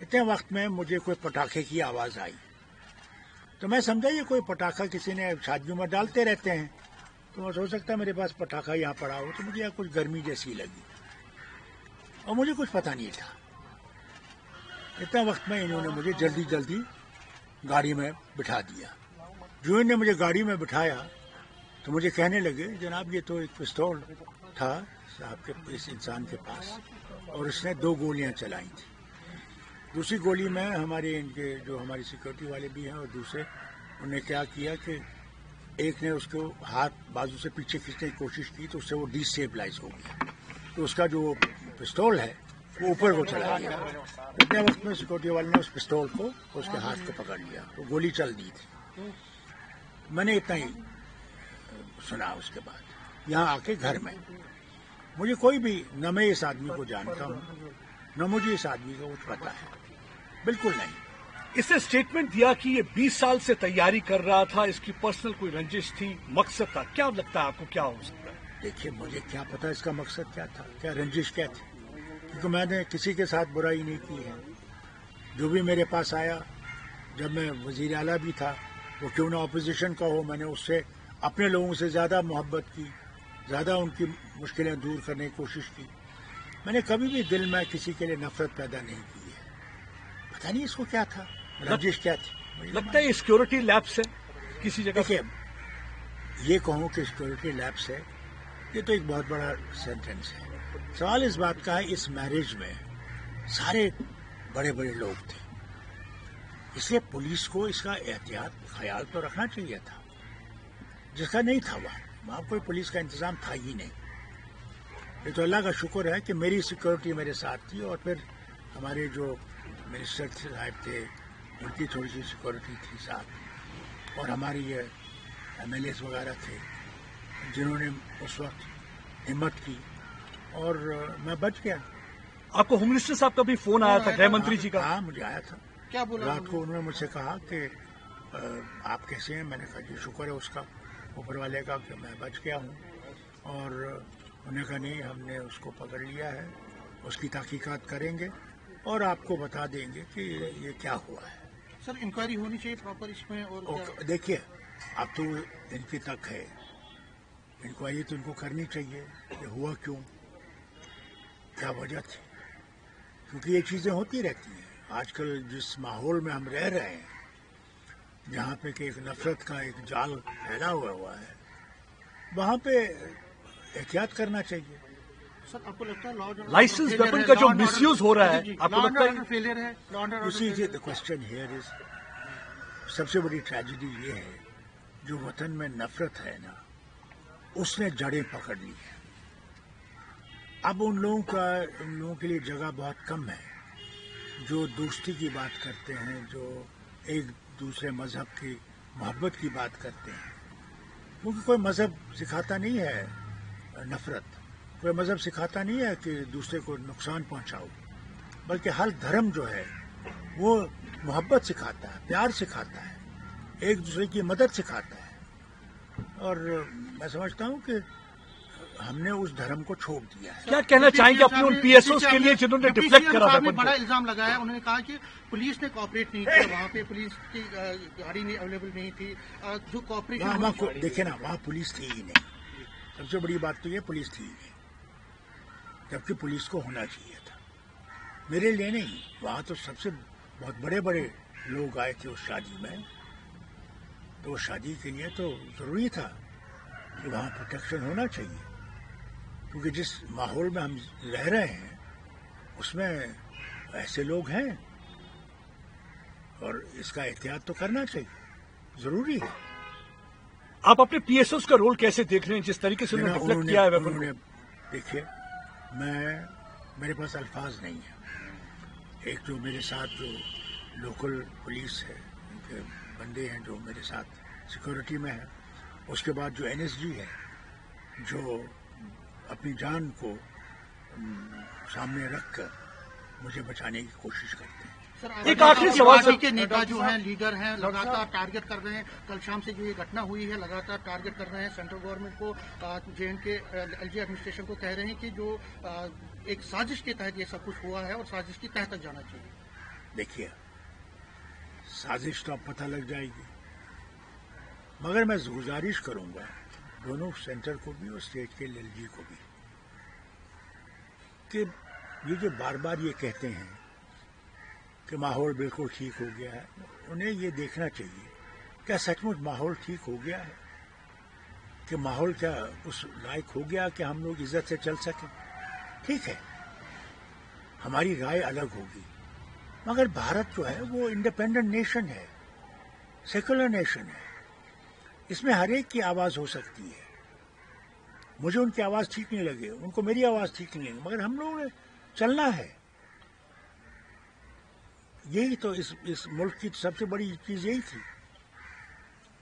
इतने वक्त में मुझे कोई पटाखे की आवाज़ आई, तो मैं समझा ये कोई पटाखा किसी ने शादियों में डालते रहते हैं, तो हो सकता है मेरे पास पटाखा यहाँ पड़ा हो, तो मुझे यहाँ कुछ गर्मी जैसी लगी और मुझे कुछ पता नहीं था। इतना वक्त में इन्होंने मुझे जल्दी जल्दी गाड़ी में बिठा दिया। जो इन्होंने मुझे गाड़ी में बिठाया तो मुझे कहने लगे, जनाब ये तो एक पिस्तौल था साहब के, इस इंसान के पास, और इसने 2 गोलियां चलाई थी। दूसरी गोली में हमारे इनके जो हमारी सिक्योरिटी वाले भी हैं और दूसरे, उन्होंने क्या किया कि एक ने उसको हाथ बाजू से पीछे खींचने की कोशिश की तो उससे वो डिस्टेबलाइज हो गया, तो उसका जो पिस्तौल है वो ऊपर को चला गया। इतने वक्त में सिक्योरिटी वाले ने उस पिस्तौल को, उसके हाथ को पकड़ लिया, तो गोली चल दी थी। मैंने इतना ही सुना। उसके बाद यहाँ आके घर में मुझे कोई भी, न मैं इस आदमी को जानता हूँ न मुझे इस आदमी का कुछ पता है, बिल्कुल नहीं। इसने स्टेटमेंट दिया कि ये 20 साल से तैयारी कर रहा था, इसकी पर्सनल कोई रंजिश थी, मकसद था। क्या लगता है आपको क्या हो सकता है? देखिए, मुझे क्या पता इसका मकसद क्या था, क्या रंजिश क्या थी, क्योंकि मैंने किसी के साथ बुराई नहीं की है। जो भी मेरे पास आया, जब मैं वजीर आला भी था, वो क्यों ना अपोजिशन का हो, मैंने उससे अपने लोगों से ज़्यादा मोहब्बत की, ज़्यादा उनकी मुश्किलें दूर करने की कोशिश की। मैंने कभी भी दिल में किसी के लिए नफरत पैदा नहीं की है। पता नहीं इसको क्या था, रंजिश क्या थी। लगता है ये सिक्योरिटी लैब्स है किसी जगह। देखिए, ये कहूँ कि सिक्योरिटी लैब्स है, ये तो एक बहुत बड़ा सेंटेंस है। सवाल इस बात का है, इस मैरिज में सारे बड़े बड़े लोग थे, इसलिए पुलिस को इसका एहतियात ख्याल तो रखना चाहिए था, जिसका नहीं था। वहाँ कोई पुलिस का इंतजाम था ही नहीं। ये तो अल्लाह का शुक्र है कि मेरी सिक्योरिटी मेरे साथ थी, और फिर हमारे जो मिनिस्टर साहब थे उनकी थोड़ी सी सिक्योरिटी थी साथ, और हमारे ये MLAs वगैरह थे जिन्होंने उस वक्त हिम्मत की, और मैं बच गया। आपको होम मिनिस्टर साहब का भी फोन आया था, गृह मंत्री जी का? हाँ, मुझे आया था। क्या बोला? रात को उन्होंने मुझसे कहा कि आप कैसे हैं। मैंने कहा जी शुक्र है उसका, ऊपर वाले का, कि मैं बच गया हूँ। और उन्होंने कहा नहीं, हमने उसको पकड़ लिया है, उसकी तहकीकात करेंगे और आपको बता देंगे कि ये क्या हुआ है। सर, इंक्वायरी होनी चाहिए प्रॉपर इसमें। और देखिए, अब तो इनकी तक है, इंक्वायरी तो इनको करनी चाहिए, ये हुआ क्यों, क्या वजह थी, क्योंकि ये चीज़ें होती रहती हैं। आजकल जिस माहौल में हम रह रहे हैं, जहाँ पे कि एक नफरत का एक जाल फैला हुआ है, वहाँ पे एहतियात करना चाहिए। सर, आपको लगता है लाइसेंस वेपन का जो मिसयूज हो रहा है, आपको लगता है फेलियर है? द क्वेश्चन हियर इज, सबसे बड़ी ट्रेजेडी ये है, जो वतन में नफरत है ना, उसने जड़ें पकड़ ली है। अब उन लोगों के लिए जगह बहुत कम है जो दोस्ती की बात करते हैं, जो एक दूसरे मजहब की मोहब्बत की बात करते हैं, क्योंकि कोई मजहब सिखाता नहीं है नफरत, कोई मजहब सिखाता नहीं है कि दूसरे को नुकसान पहुंचाओ, बल्कि हर धर्म जो है वो मोहब्बत सिखाता है, प्यार सिखाता है, एक दूसरे की मदद सिखाता है। और मैं समझता हूँ कि हमने उस धर्म को छोड़ दिया है। क्या कहना चाहेंगे अपने उन PSOs के लिए जिन्होंने डिफ्लेक्ट करा था? बड़ा इल्जाम लगाया, उन्होंने कहा कि पुलिस ने कोऑपरेट नहीं किया, वहाँ पे पुलिस की गाड़ी नहीं अवेलेबल नहीं थी, जो कोऑपरेशन। देखिए ना, वहाँ पुलिस थी ही नहीं। सबसे बड़ी बात तो ये, पुलिस थी ही नहीं, जबकि पुलिस को होना चाहिए था। मेरे लिए नहीं, वहाँ तो सबसे बहुत बड़े बड़े लोग आए थे उस शादी में, तो शादी के लिए तो जरूरी था कि वहाँ प्रोटेक्शन होना चाहिए, क्योंकि जिस माहौल में हम रह रहे हैं उसमें ऐसे लोग हैं, और इसका एहतियात तो करना चाहिए, जरूरी है। आप अपने PSOs का रोल कैसे देख रहे हैं, जिस तरीके से उन्होंने डिफ्लेक्ट किया है वेपन को? देखिए, मेरे पास अल्फाज नहीं है। एक जो मेरे साथ जो लोकल पुलिस है, उनके बंदे हैं जो मेरे साथ सिक्योरिटी में है, उसके बाद जो NSG है, जो अपनी जान को सामने रखकर मुझे बचाने की कोशिश करते हैं। एक आखिरी सवाल के नेता जो हैं, लीडर हैं, लगातार टारगेट कर रहे हैं। कल शाम से जो ये घटना हुई है, लगातार टारगेट कर रहे हैं सेंट्रल गवर्नमेंट को, JNK LG एडमिनिस्ट्रेशन को, कह रहे हैं कि जो एक साजिश के तहत ये सब कुछ हुआ है और साजिश की तह तक जाना चाहिए। देखिए साजिश तो अब पता लग जाएगी, मगर मैं गुजारिश करूंगा दोनों सेंटर को भी और स्टेट के एलजी को भी कि ये जो बार बार ये कहते हैं कि माहौल बिल्कुल ठीक हो गया है, उन्हें ये देखना चाहिए क्या सचमुच माहौल ठीक हो गया है, कि माहौल क्या उस लायक हो गया कि हम लोग इज्जत से चल सकें। ठीक है, हमारी राय अलग होगी, मगर भारत जो है वो इंडिपेंडेंट नेशन है, सेक्युलर नेशन है, इसमें हर एक की आवाज हो सकती है। मुझे उनकी आवाज ठीक नहीं लगे, उनको मेरी आवाज ठीक नहीं लगी, मगर हम लोगों ने चलना है। यही तो इस मुल्क की सबसे बड़ी चीज यही थी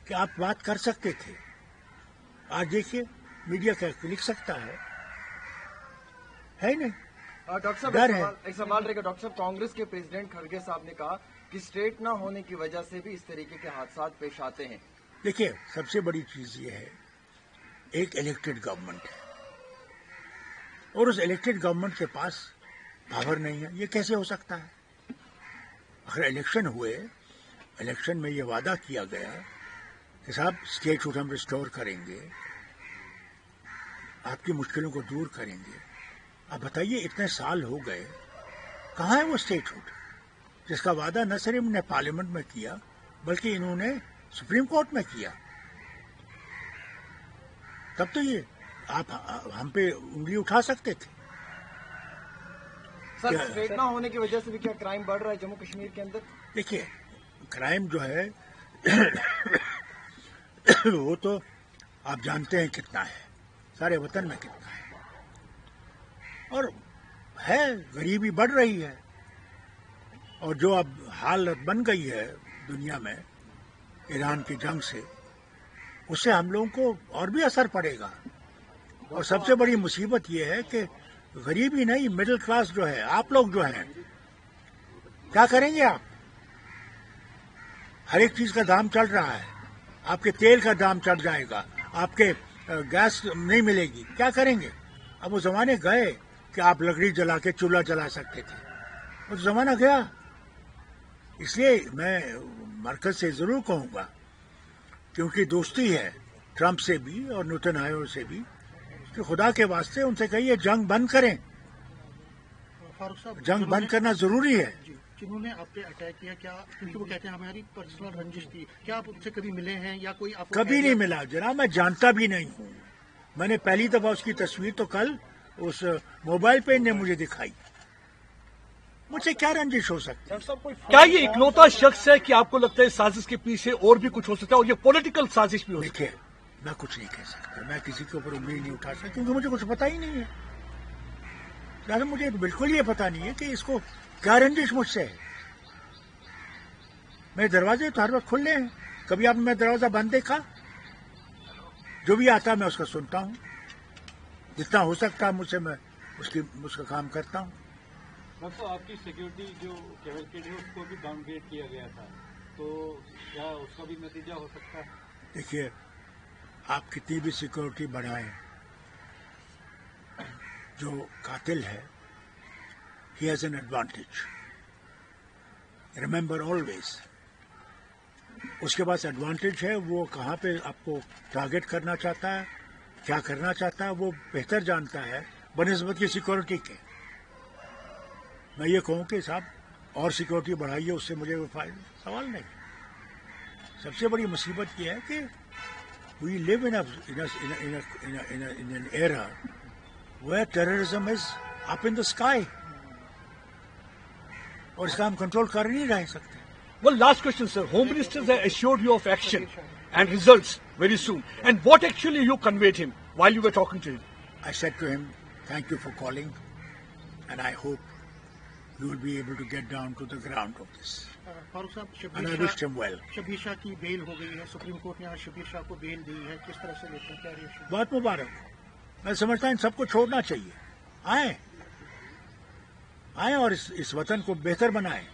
कि आप बात कर सकते थे। आज देखिए मीडिया क्या लिख सकता है नहीं। डॉक्टर साहब डर है। एक सवाल रहेगा। डॉक्टर साहब, कांग्रेस के प्रेसिडेंट खड़गे साहब ने कहा कि स्टेट न होने की वजह से भी इस तरीके के हादसा पेश आते हैं। देखिए सबसे बड़ी चीज ये है, एक इलेक्टेड गवर्नमेंट है और उस इलेक्टेड गवर्नमेंट के पास पावर नहीं है। ये कैसे हो सकता है? अगर इलेक्शन हुए, इलेक्शन में ये वादा किया गया कि साहब स्टेटहुड हम रिस्टोर करेंगे, आपकी मुश्किलों को दूर करेंगे। अब बताइए इतने साल हो गए, कहाँ है वो स्टेटहुड जिसका वादा न सिर्फ इन्होंने पार्लियामेंट में किया बल्कि इन्होंने सुप्रीम कोर्ट में किया। तब तो ये आप हम पे उंगली उठा सकते थे। सर, स्टेट ना होने की वजह से भी क्या क्राइम बढ़ रहा है जम्मू कश्मीर के अंदर? देखिए क्राइम जो है वो तो आप जानते हैं कितना है, सारे वतन में कितना है, और है गरीबी बढ़ रही है। और जो अब हालत बन गई है दुनिया में ईरान की जंग से, उससे हम लोगों को और भी असर पड़ेगा। और सबसे बड़ी मुसीबत ये है कि गरीबी नहीं, मिडिल क्लास जो है, आप लोग जो हैं, क्या करेंगे आप? हर एक चीज का दाम चढ़ रहा है, आपके तेल का दाम चढ़ जाएगा, आपके गैस नहीं मिलेगी, क्या करेंगे? अब वो जमाने गए कि आप लकड़ी जला के चूल्हा जला सकते थे, वो जमाना गया। इसलिए मैं मरकज से जरूर कहूंगा, क्योंकि दोस्ती है ट्रंप से भी और नेतन्याहू से भी, कि खुदा के वास्ते उनसे कहिए जंग बंद करें। फारूक साहब, जंग बंद करना जरूरी है। जिन्होंने आप पे अटैक किया, क्या क्योंकि वो कहते हैं हमारी पर्सनल रंजिश थी, क्या आप उनसे कभी मिले हैं या कोई आपको? कभी नहीं मिला जनाब, मैं जानता भी नहीं हूँ। मैंने पहली दफा उसकी तस्वीर तो कल उस मोबाइल पे ने मुझे दिखाई। मुझे क्या रंजिश हो सकती है? क्या ये इकलौता शख्स है कि आपको लगता है साजिश के पीछे और भी कुछ हो सकता है और ये पॉलिटिकल साजिश भी हो सकती है? देखिए मैं कुछ नहीं कह सकता, मैं किसी के ऊपर उंगली नहीं उठा सकता, क्योंकि मुझे कुछ पता ही नहीं है। यार मुझे बिल्कुल ये पता नहीं है कि इसको क्या रंजिश मुझसे है। मेरे दरवाजे तो हर वक्त खुले हैं, कभी आपने मेरा दरवाजा बंद देखा? जो भी आता है मैं उसका सुनता हूँ, जितना हो सकता है मुझसे मैं उसका काम करता हूँ। तो आपकी सिक्योरिटी जो कैवलकेड है उसको भी डाउनग्रेड किया गया था, तो क्या उसका भी नतीजा हो सकता है? देखिए आप कितनी भी सिक्योरिटी बढ़ाएं, जो कातिल है he has an advantage, remember always. उसके पास एडवांटेज है, वो कहाँ पे आपको टारगेट करना चाहता है, क्या करना चाहता है, वो बेहतर जानता है बनिस्बत की सिक्योरिटी के। मैं ये कहूँ कि साहब और सिक्योरिटी बढ़ाइए, उससे मुझे कोई सवाल नहीं। सबसे बड़ी मुसीबत ये है कि we live in an era where terrorism is up in the sky, और इसका हम कंट्रोल कर नहीं रह सकते। Well, last question, sir. Home Minister has assured you of action and results very soon. And what actually you conveyed him while you were talking to him? I said to him, thank you for calling, and I hope you will be able to get down to the ground of this. Farooq साहब, And I wished him well. Shabbir Shah की bell हो गई है, supreme court ने आज शब्बीर शाह को bell दी है, किस तरह से लेते हैं, क्या रिएक्शन? बहुत मुबारक हो। मैं समझता हूं इन सबको छोड़ना चाहिए, आए और इस वतन को बेहतर बनाएं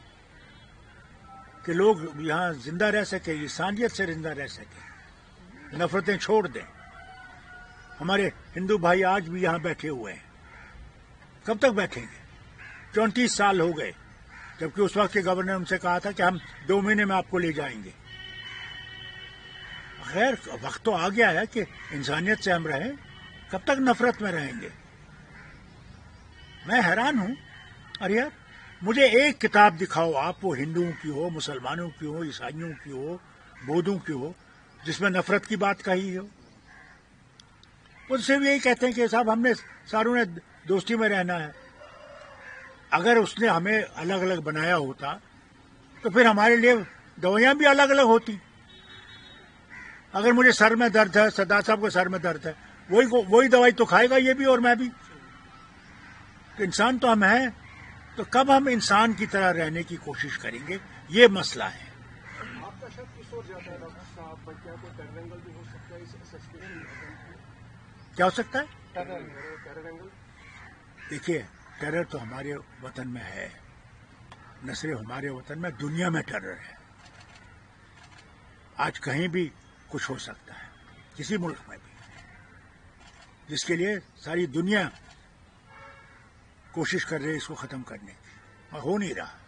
कि लोग यहाँ जिंदा रह सके, इंसानियत से जिंदा रह सके, नफरतें छोड़ दें। हमारे हिंदू भाई आज भी यहाँ बैठे हुए हैं, कब तक बैठेंगे? 34 साल हो गए, जबकि उस वक्त के गवर्नर ने उनसे कहा था कि हम 2 महीने में आपको ले जाएंगे। खैर वक्त तो आ गया है कि इंसानियत से हम रहें, कब तक नफरत में रहेंगे। मैं हैरान हूं। अरे यार मुझे एक किताब दिखाओ आप, वो हिंदुओं की हो, मुसलमानों की हो, ईसाइयों की हो, बौद्धों की हो, जिसमें नफरत की बात कही हो। उनसे भी यही कहते हैं कि साहब हमने सारों ने दोस्ती में रहना है। अगर उसने हमें अलग अलग बनाया होता तो फिर हमारे लिए दवाइयां भी अलग अलग होती। अगर मुझे सर में दर्द है, सरदार साहब को सर में दर्द है, वही दवाई तो खाएगा ये भी और मैं भी। तो इंसान तो हम हैं, तो कब हम इंसान की तरह रहने की कोशिश करेंगे, ये मसला है। आपका शक किस ओर जाता है डॉक्टर साहब? क्या कोई टेरर एंगल भी हो सकता है इस असेसमेंट में? क्या हो सकता है? Terror angle. देखिए टेरर तो हमारे वतन में है, न सिर्फ हमारे वतन में, दुनिया में टेरर है। आज कहीं भी कुछ हो सकता है, किसी मुल्क में भी, जिसके लिए सारी दुनिया कोशिश कर रही है इसको खत्म करने की, और हो नहीं रहा।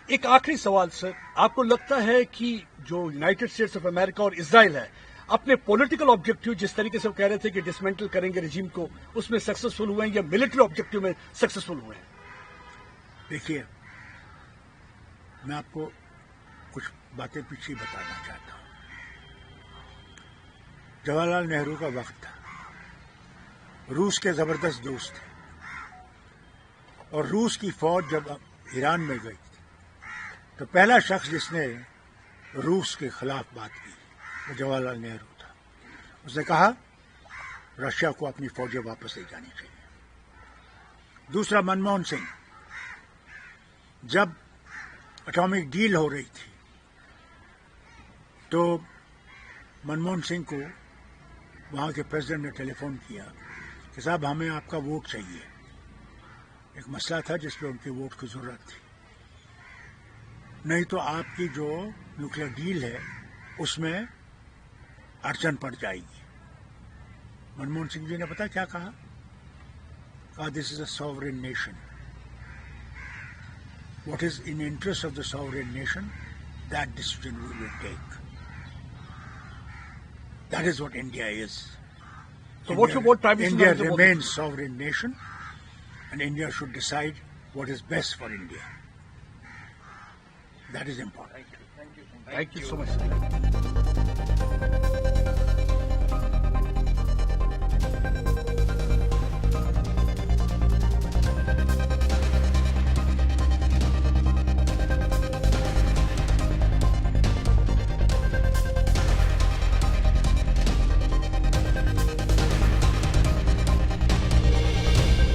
एक आखिरी सवाल सर, आपको लगता है कि जो यूनाइटेड स्टेट्स ऑफ अमेरिका और इजराइल है अपने पॉलिटिकल ऑब्जेक्टिव जिस तरीके से वो कह रहे थे कि डिसमेंटल करेंगे रजीम को, उसमें सक्सेसफुल हुए हैं या मिलिट्री ऑब्जेक्टिव में सक्सेसफुल हुए हैं? देखिए मैं आपको कुछ बातें पीछे बताना चाहता हूं। जवाहरलाल नेहरू का वक्त था, रूस के जबरदस्त दोस्त थे, और रूस की फौज जब ईरान में गई तो पहला शख्स जिसने रूस के खिलाफ बात की वो जवाहरलाल नेहरू था। उसने कहा रशिया को अपनी फौजें वापस ले जानी चाहिए। दूसरा मनमोहन सिंह, जब एटॉमिक डील हो रही थी तो मनमोहन सिंह को वहाँ के प्रेसिडेंट ने टेलीफोन किया कि साहब हमें आपका वोट चाहिए। एक मसला था जिस पे उनके वोट की जरूरत थी, नहीं तो आपकी जो न्यूक्लियर डील है उसमें अड़चन पड़ जाएगी। मनमोहन सिंह जी ने पता क्या कहा this is a sovereign nation, what is in interest of the sovereign nation that decision we will take. That is what India is. So what's your Prime Minister? India remains sovereign nation, and India should decide what is best for India. That is important. Thank you so much.